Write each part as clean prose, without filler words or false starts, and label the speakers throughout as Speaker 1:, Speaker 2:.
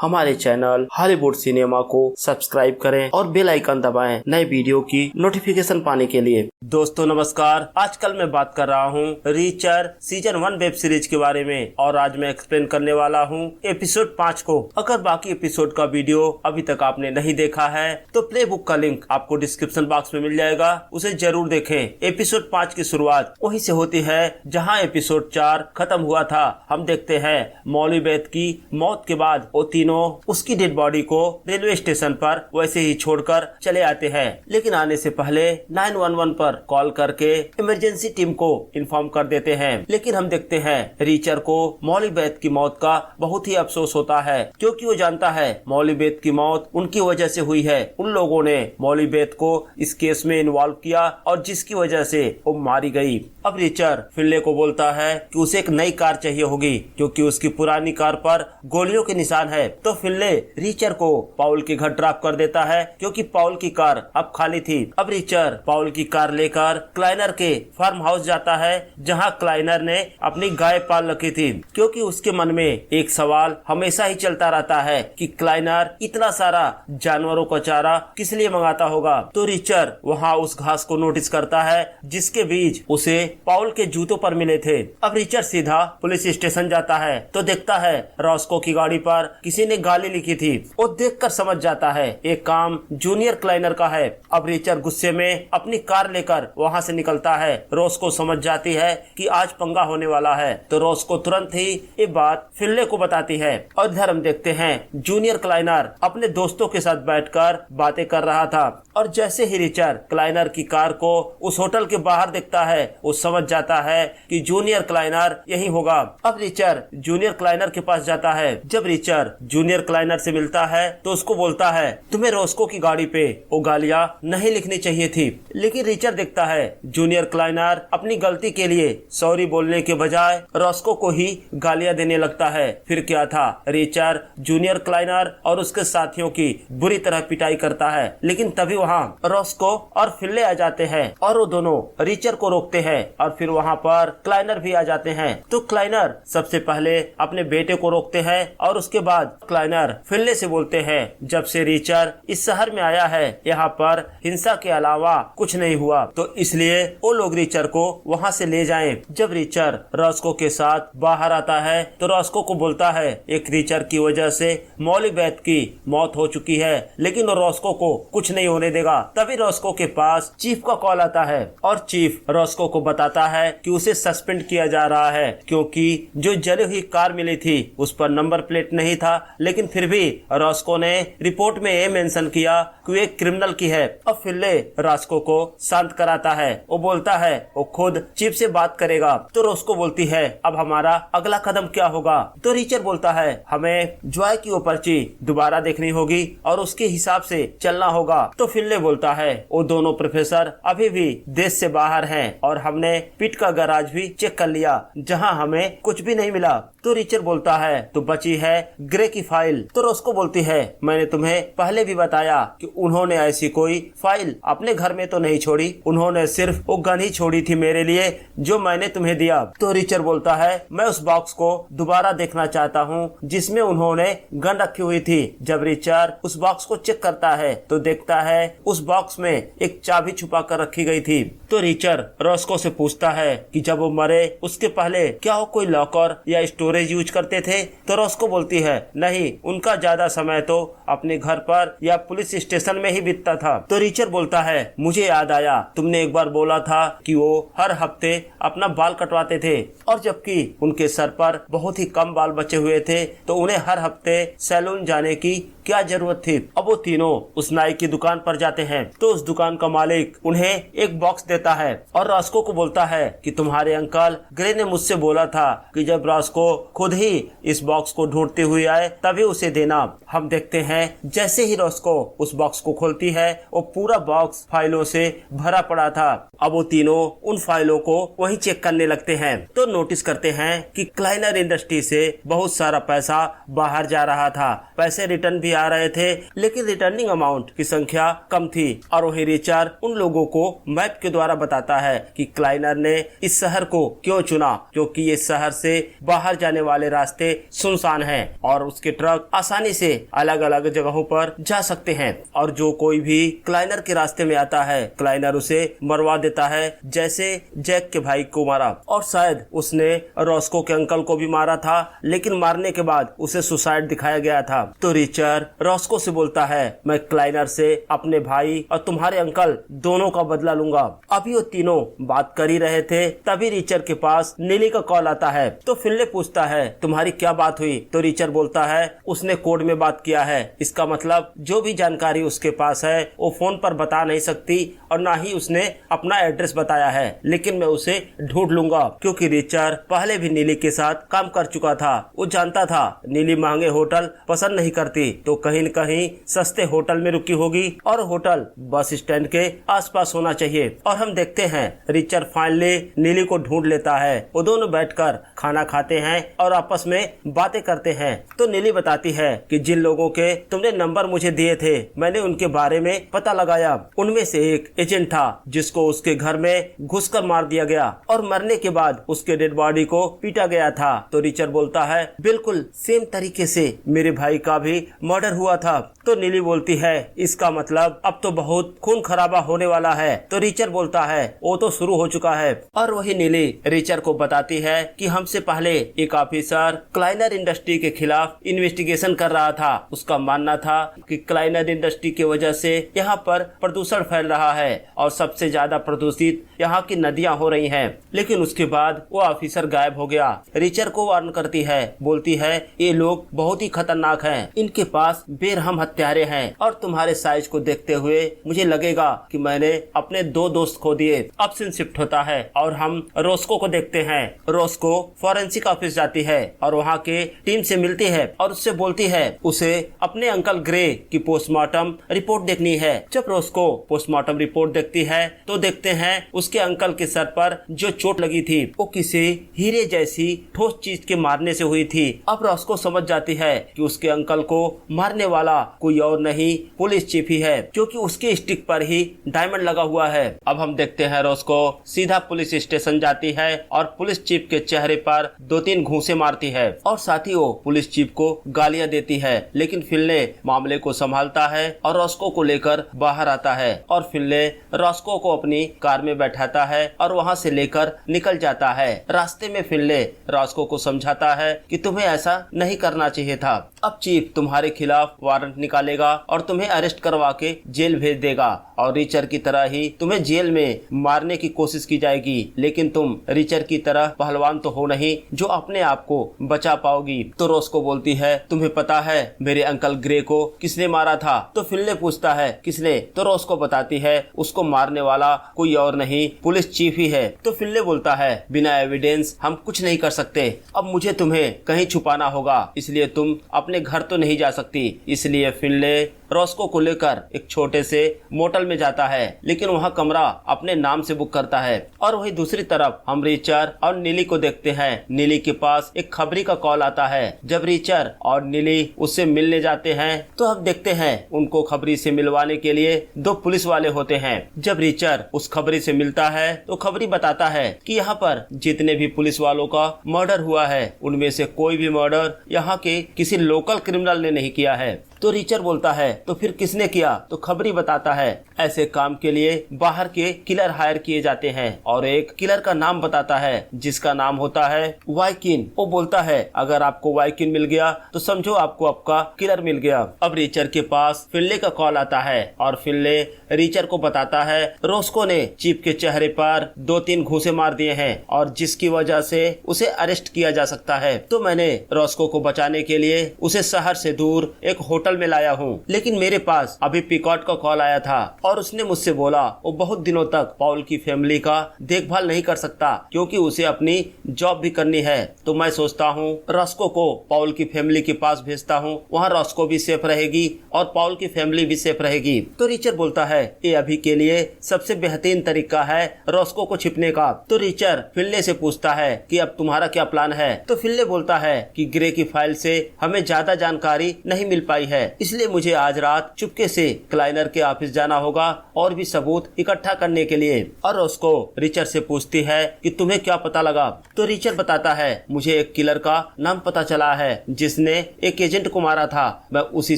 Speaker 1: हमारे channel Hollywood cinema को subscribe करें और बेल आइकन दबाएं नए वीडियो की नोटिफिकेशन पाने के लिए। दोस्तों नमस्कार, आजकल मैं बात कर रहा हूं रीचर सीजन 1 वेब सीरीज के बारे में और आज मैं एक्सप्लेन करने वाला हूं एपिसोड 5 को। अगर बाकी एपिसोड का वीडियो अभी तक आपने नहीं देखा है तो प्ले बुक का लिंक आपको डिस्क्रिप्शन बॉक्स में मिल जाएगा, उसे जरूर देखें। एपिसोड 5 की शुरुआत वहीं से होती है जहाँ एपिसोड 4 खत्म हुआ था। हम देखते हैं मौली बेथ की मौत के बाद वो तीनों उसकी डेड बॉडी को रेलवे स्टेशन पर वैसे ही छोड़कर चले आते हैं, लेकिन आने से पहले 911 पर कॉल करके इमरजेंसी टीम को इन्फॉर्म कर देते हैं। लेकिन हम देखते हैं रीचर को मौली बेथ की मौत का बहुत ही अफसोस होता है, क्योंकि वो जानता है मौली बेथ की मौत उनकी वजह से हुई है। उन लोगों ने मौली बेथ को इस केस में इन्वॉल्व किया और जिसकी वजह से वो मारी गई। अब रीचर फिनले को बोलता है कि उसे एक नई कार चाहिए होगी, क्योंकि उसकी पुरानी कार पर गोलियों के निशान है। तो फिनले रीचर को पाउल के घर ड्रॉप कर देता है, क्योंकि पाउल की कार अब खाली थी। अब रीचर पाउल की कार लेकर क्लाइनर के फार्म हाउस जाता है, जहां क्लाइनर ने अपनी गाय पाल रखी थी, क्योंकि उसके मन में एक सवाल हमेशा ही चलता रहता है कि क्लाइनर इतना सारा जानवरों का चारा किस लिए मंगाता होगा। तो रीचर वहां उस घास को नोटिस करता है जिसके बीज उसे पाउल के जूतों पर मिले थे। अब रिचर्ड सीधा पुलिस स्टेशन जाता है तो देखता है रॉस्को की गाड़ी पर किसी ने गाली लिखी थी। वो देखकर समझ जाता है एक काम जूनियर क्लाइनर का है। अब रिचर्ड गुस्से में अपनी कार लेकर वहां से निकलता है। रॉस्को समझ जाती है कि आज पंगा होने वाला है, तो रॉस्को तुरंत ही ये बात फिनले को बताती है। और इधर हम देखते हैं जूनियर क्लाइनर अपने दोस्तों के साथ बैठकर बातें कर रहा था, और जैसे ही रिचर्ड क्लाइनर की कार को उस होटल के बाहर देखता है वो समझ जाता है कि जूनियर क्लाइनर यही होगा। अब रिचर्ड जूनियर क्लाइनर के पास जाता है। जब रिचर्ड जूनियर क्लाइनर से मिलता है तो उसको बोलता है तुम्हें रॉस्को की गाड़ी पे वो गालियां नहीं लिखनी चाहिए थी। लेकिन रिचर्ड देखता है जूनियर क्लाइनर अपनी गलती के लिए सॉरी बोलने के बजाय रॉस्को को ही गालियां देने लगता है। फिर क्या था, रिचर्ड जूनियर क्लाइनर और उसके साथियों की बुरी तरह पिटाई करता है, लेकिन तभी वहाँ रॉस्को और फिनले आ जाते हैं और वो दोनों रिचर्ड को रोकते हैं और फिर वहाँ पर क्लाइनर भी आ जाते हैं। तो क्लाइनर सबसे पहले अपने बेटे को रोकते हैं और उसके बाद क्लाइनर फिनले से बोलते हैं जब से रिचर्ड इस शहर में आया है यहाँ पर हिंसा के अलावा कुछ नहीं हुआ, तो इसलिए वो लोग रिचर्ड को वहाँ से ले जाएं। जब रिचर्ड रॉस्को के साथ बाहर आता है तो रॉस्को को बोलता है एक रिचर्ड की वजह से मौली बेथ की मौत हो चुकी है, लेकिन वो रॉस्को को कुछ नहीं होने देगा। तभी रॉस्को के पास चीफ का कॉल आता है और चीफ रॉस्को को बताता है कि उसे सस्पेंड किया जा रहा है, क्योंकि जो जली हुई कार मिली थी उस पर नंबर प्लेट नहीं था। लेकिन फिर भी रॉस्को ने रिपोर्ट में ये मेंशन किया कि वो एक क्रिमिनल की है। अब फिनले रॉस्को को शांत कराता है। वो बोलता है वो खुद चीफ से बात करेगा। तो रॉस्को बोलती है अब हमारा अगला कदम क्या होगा। तो रिचर्ड बोलता है हमें जॉय की वो पर्ची दोबारा देखनी होगी और उसके हिसाब से चलना होगा। तो फिनले बोलता है वो दोनों प्रोफेसर अभी भी देश से बाहर हैं और हमने पिट का गैराज भी चेक कर लिया, जहां हमें कुछ भी नहीं मिला। तो रिचर्ड बोलता है तो बची है ग्रे की फाइल। तो रॉस्को बोलती है मैंने तुम्हें पहले भी बताया कि उन्होंने ऐसी कोई फाइल अपने घर में तो नहीं छोड़ी, उन्होंने सिर्फ वो गन ही छोड़ी थी मेरे लिए जो मैंने तुम्हें दिया। तो रिचर्ड बोलता है मैं उस बॉक्स को दोबारा देखना चाहता हूँ जिसमें उन्होंने गन रखी हुई थी। जब रिचर्ड उस बॉक्स को चेक करता है तो देखता है उस बॉक्स में एक चाबी छुपा कर रखी गई थी। तो रिचर्ड रॉस्को से पूछता है कि जब वो मरे उसके पहले क्या वो कोई लॉकर या स्टोरेज यूज करते थे। तो रॉस्को बोलती है नहीं, उनका ज्यादा समय तो अपने घर पर या पुलिस स्टेशन में ही बीतता था। तो रिचर्ड बोलता है मुझे याद आया तुमने एक बार बोला था कि वो हर हफ्ते अपना बाल कटवाते थे, और जबकि उनके सर पर बहुत ही कम बाल बचे हुए थे तो उन्हें हर हफ्ते सैलून जाने की क्या जरूरत थी। अब वो तीनों उस नाई की दुकान पर जाते हैं तो उस दुकान का मालिक उन्हें एक बॉक्स देता है और रॉस्को को बोलता है कि तुम्हारे अंकल ग्रे ने मुझसे बोला था कि जब रॉस्को खुद ही इस बॉक्स को ढूंढते हुए आए तभी उसे देना। हम देखते हैं जैसे ही रॉस्को उस बॉक्स को खोलती है वो पूरा बॉक्स फाइलों से भरा पड़ा था। अब वो तीनों उन फाइलों को वही चेक करने लगते हैं तो नोटिस करते हैं कि क्लाइनर इंडस्ट्री से बहुत सारा पैसा बाहर जा रहा था। पैसे रिटर्न भी आ रहे थे, लेकिन रिटर्निंग अमाउंट की संख्या कम थी। और वही रिचर्ड उन लोगों को मैप के द्वारा बताता है कि क्लाइनर क्लाइनर ने इस शहर को क्यों चुना, क्योंकि ये शहर से बाहर जाने वाले रास्ते सुनसान हैं और उसके ट्रक आसानी से अलग अलग जगहों पर जा सकते हैं और जो कोई भी क्लाइनर के रास्ते में आता है क्लाइनर उसे मरवा देता है, जैसे जैक के भाई को मारा। और शायद उसने रॉस्को के अंकल को भी मारा था, लेकिन मारने के बाद उसे सुसाइड दिखाया गया था। तो रिचर्ड रॉस्को से बोलता है, मैं क्लाइनर से अपने भाई और तुम्हारे अंकल दोनों का बदला लूंगा। अभी वो तीनों बात कर ही रहे थे, तभी रिचर्ड के पास नीली का कॉल आता है। तो फिनले पूछता है, तुम्हारी क्या बात हुई? तो रिचर्ड बोलता है, उसने कोड में बात किया है, इसका मतलब जो भी जानकारी उसके पास है वो फोन पर बता नहीं सकती और ना ही उसने अपना एड्रेस बताया है, लेकिन मैं उसे ढूंढ लूंगा। क्योंकि रिचर्ड पहले भी नीली के साथ काम कर चुका था, वो जानता था नीली महंगे होटल पसंद नहीं करती, तो कहीं न कहीं सस्ते होटल में रुकी होगी और होटल बस स्टैंड के आसपास होना चाहिए। और हम देखते हैं रिचर्ड फाइनली नीली को ढूंढ लेता है। वो दोनों बैठकर खाना खाते हैं और आपस में बातें करते हैं। तो नीली बताती है कि जिन लोगों के तुमने नंबर मुझे दिए थे मैंने उनके बारे में पता लगाया, उनमें से एक एजेंट था जिसको उसके घर में घुसकर मार दिया गया और मरने के बाद उसके डेड बॉडी को पीटा गया था। तो रिचर्ड बोलता है, बिल्कुल सेम तरीके से मेरे भाई का भी मर्डर हुआ था। तो नीली बोलती है, इसका मतलब अब तो बहुत खून खराबा होने वाला है। तो रिचर्ड बोलता है, वो तो शुरू हो चुका है। और वही नीली रिचर्ड को बताती है कि हमसे पहले एक ऑफिसर क्लाइनर इंडस्ट्री के खिलाफ इन्वेस्टिगेशन कर रहा था। उसका मानना था कि क्लाइनर इंडस्ट्री की वजह से यहाँ पर प्रदूषण फैल रहा है और सबसे ज्यादा प्रदूषित यहाँ की नदियाँ हो रही हैं। लेकिन उसके बाद वो ऑफिसर गायब हो गया। रिचर्ड को वार्न करती है, बोलती है, ये लोग बहुत ही खतरनाक हैं, इनके पास बेरहम हत्यारे हैं और तुम्हारे साइज को देखते हुए मुझे लगेगा कि मैंने अपने 2 दोस्त खो दिए। अब सीन शिफ्ट होता है और हम रोस्को को देखते हैं। रोस्को फॉरेंसिक ऑफिस जाती है और वहाँ के टीम से मिलती है और उससे बोलती है उसे अपने अंकल ग्रे की पोस्टमार्टम रिपोर्ट देखनी है। जब रोस्को पोस्टमार्टम रिपोर्ट देखती है तो देखते हैं उसके अंकल के सर पर जो चोट लगी थी वो किसी हीरे जैसी ठोस चीज के मारने से हुई थी। अब रोस्को समझ जाती है कि उसके अंकल को मारने वाला कोई और नहीं पुलिस चीफ ही है, क्योंकि उसके स्टिक पर ही डायमंड लगा हुआ है। अब हम देखते हैं रोस्को सीधा पुलिस स्टेशन जाती है और पुलिस चीफ के चेहरे पर 2-3 घूंसे मारती है और साथ ही वो पुलिस चीफ को गालियां देती है। लेकिन फिनले मामले को संभालता है और रोस्को को लेकर बाहर आता है और फिनले रोस्को को अपनी कार में बैठाता है और वहां से लेकर निकल जाता है। रास्ते में फिनले रोस्को को समझाता है कि तुम्हें ऐसा नहीं करना चाहिए था। अब चीफ तुम्हारे खिलाफ वारंट निकालेगा और तुम्हें अरेस्ट करवा के जेल भेज देगा और रिचर्ड की तरह ही तुम्हें जेल में मारने की कोशिश की जाएगी। लेकिन तुम रिचर्ड की तरह पहलवान तो हो नहीं जो अपने आप को बचा पाओगी। तो रोस्को बोलती है, तुम्हें पता है मेरे अंकल ग्रे को किसने मारा था? तो फिनले पूछता है, किसने? तो रोस्को बताती है, उसको मारने वाला कोई और नहीं पुलिस चीफ ही है। तो फिनले बोलता है, बिना एविडेंस हम कुछ नहीं कर सकते। अब मुझे तुम्हें कहीं छुपाना होगा, इसलिए तुम अपने घर तो नहीं जा सकती। इसलिए फिनले रोस्को को लेकर एक छोटे से मोटल में जाता है, लेकिन वहाँ कमरा अपने नाम से बुक करता है। और वही दूसरी तरफ हम रिचर्ड और नीली को देखते हैं। नीली के पास एक खबरी का कॉल आता है। जब रिचर्ड और नीली उससे मिलने जाते हैं तो हम देखते हैं उनको खबरी से मिलवाने के लिए 2 पुलिस वाले होते हैं। जब रिचर्ड उस खबरी से मिलता है तो खबरी बताता है कि यहाँ पर जितने भी पुलिस वालों का मर्डर हुआ है उनमें से कोई भी मर्डर यहाँ के किसी लोकल क्रिमिनल ने नहीं किया है। तो रिचर्ड बोलता है, तो फिर किसने किया? तो खबरी बताता है, ऐसे काम के लिए बाहर के किलर हायर किए जाते हैं और एक किलर का नाम बताता है जिसका नाम होता है वाइकिन। वो बोलता है, अगर आपको वाइकिन मिल गया तो समझो आपको आपका किलर मिल गया। अब रिचर्ड के पास फिनले का कॉल आता है और फिनले रिचर्ड को बताता है रोस्को ने चीफ के चेहरे पर 2-3 घूंसे मार दिए हैं और जिसकी वजह से उसे अरेस्ट किया जा सकता है। तो मैंने रोस्को को बचाने के लिए उसे शहर से दूर एक होटल में लाया हूँ। लेकिन मेरे पास अभी पिकॉट का कॉल आया था और उसने मुझसे बोला वो बहुत दिनों तक पॉल की फैमिली का देखभाल नहीं कर सकता क्योंकि उसे अपनी जॉब भी करनी है। तो मैं सोचता हूँ रोस्को को पॉल की फैमिली के पास भेजता हूँ, वहाँ रोस्को भी सेफ रहेगी और पॉल की फैमिली भी सेफ रहेगी। तो रिचर्ड बोलता है, ये अभी के लिए सबसे बेहतरीन तरीका है रोस्को को छिपने का। तो रिचर्ड फिनले से पूछता है कि अब तुम्हारा क्या प्लान है? तो फिनले बोलता है कि ग्रे की फाइल से हमें ज्यादा जानकारी नहीं मिल पाई है, है, इसलिए मुझे आज रात चुपके से क्लाइनर के ऑफिस जाना होगा और भी सबूत इकट्ठा करने के लिए। और उसको रिचर से पूछती है कि तुम्हें क्या पता लगा। तो रिचर बताता है मुझे एक किलर का नाम पता चला है जिसने एक एजेंट को मारा था, मैं उसी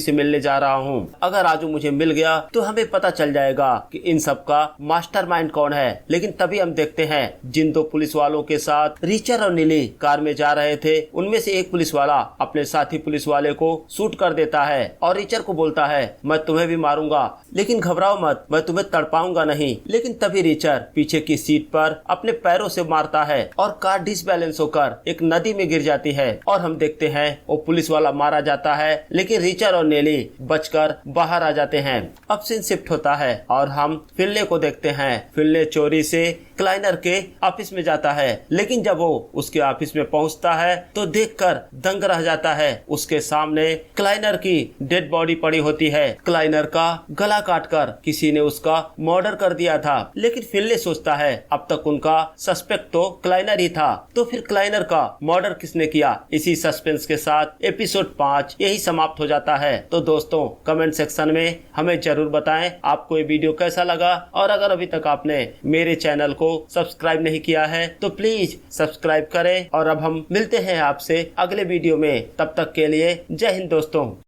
Speaker 1: से मिलने जा रहा हूँ। अगर राजू मुझे मिल गया तो हमें पता चल जाएगा कि इन सब का मास्टरमाइंड कौन है। लेकिन तभी हम देखते हैं जिन दो पुलिस वालों के साथ रिचर और नीली कार में जा रहे थे उनमें से एक पुलिस वाला अपने साथी पुलिस वाले को शूट कर देता है और रिचर को बोलता है मैं तुम्हें भी मारूंगा, लेकिन घबराओ मत, मैं तुम्हें तड़पाऊंगा नहीं। लेकिन तभी रिचर पीछे की सीट पर अपने पैरों से मारता है और कार डिसबैलेंस होकर एक नदी में गिर जाती है और हम देखते हैं वो पुलिस वाला मारा जाता है, लेकिन रिचर और नेली बचकर बाहर आ जाते हैं। अब सीन शिफ्ट होता है और हम फिनले को देखते हैं। फिनले चोरी से क्लाइनर के ऑफिस में जाता है, लेकिन जब वो उसके ऑफिस में पहुंचता है तो देखकर दंग रह जाता है। उसके सामने क्लाइनर की डेड बॉडी पड़ी होती है। क्लाइनर का गला काटकर किसी ने उसका मर्डर कर दिया था। लेकिन फिनले सोचता है अब तक उनका सस्पेक्ट तो क्लाइनर ही था, तो फिर क्लाइनर का मर्डर किसने किया। इसी सस्पेंस के साथ एपिसोड 5 यही समाप्त हो जाता है। तो दोस्तों कमेंट सेक्शन में हमें जरूर बताएं आपको ये वीडियो कैसा लगा, और अगर अभी तक आपने मेरे चैनल को सब्सक्राइब नहीं किया है तो प्लीज सब्सक्राइब करें। और अब हम मिलते हैं आपसे अगले वीडियो में, तब तक के लिए जय हिंद दोस्तों।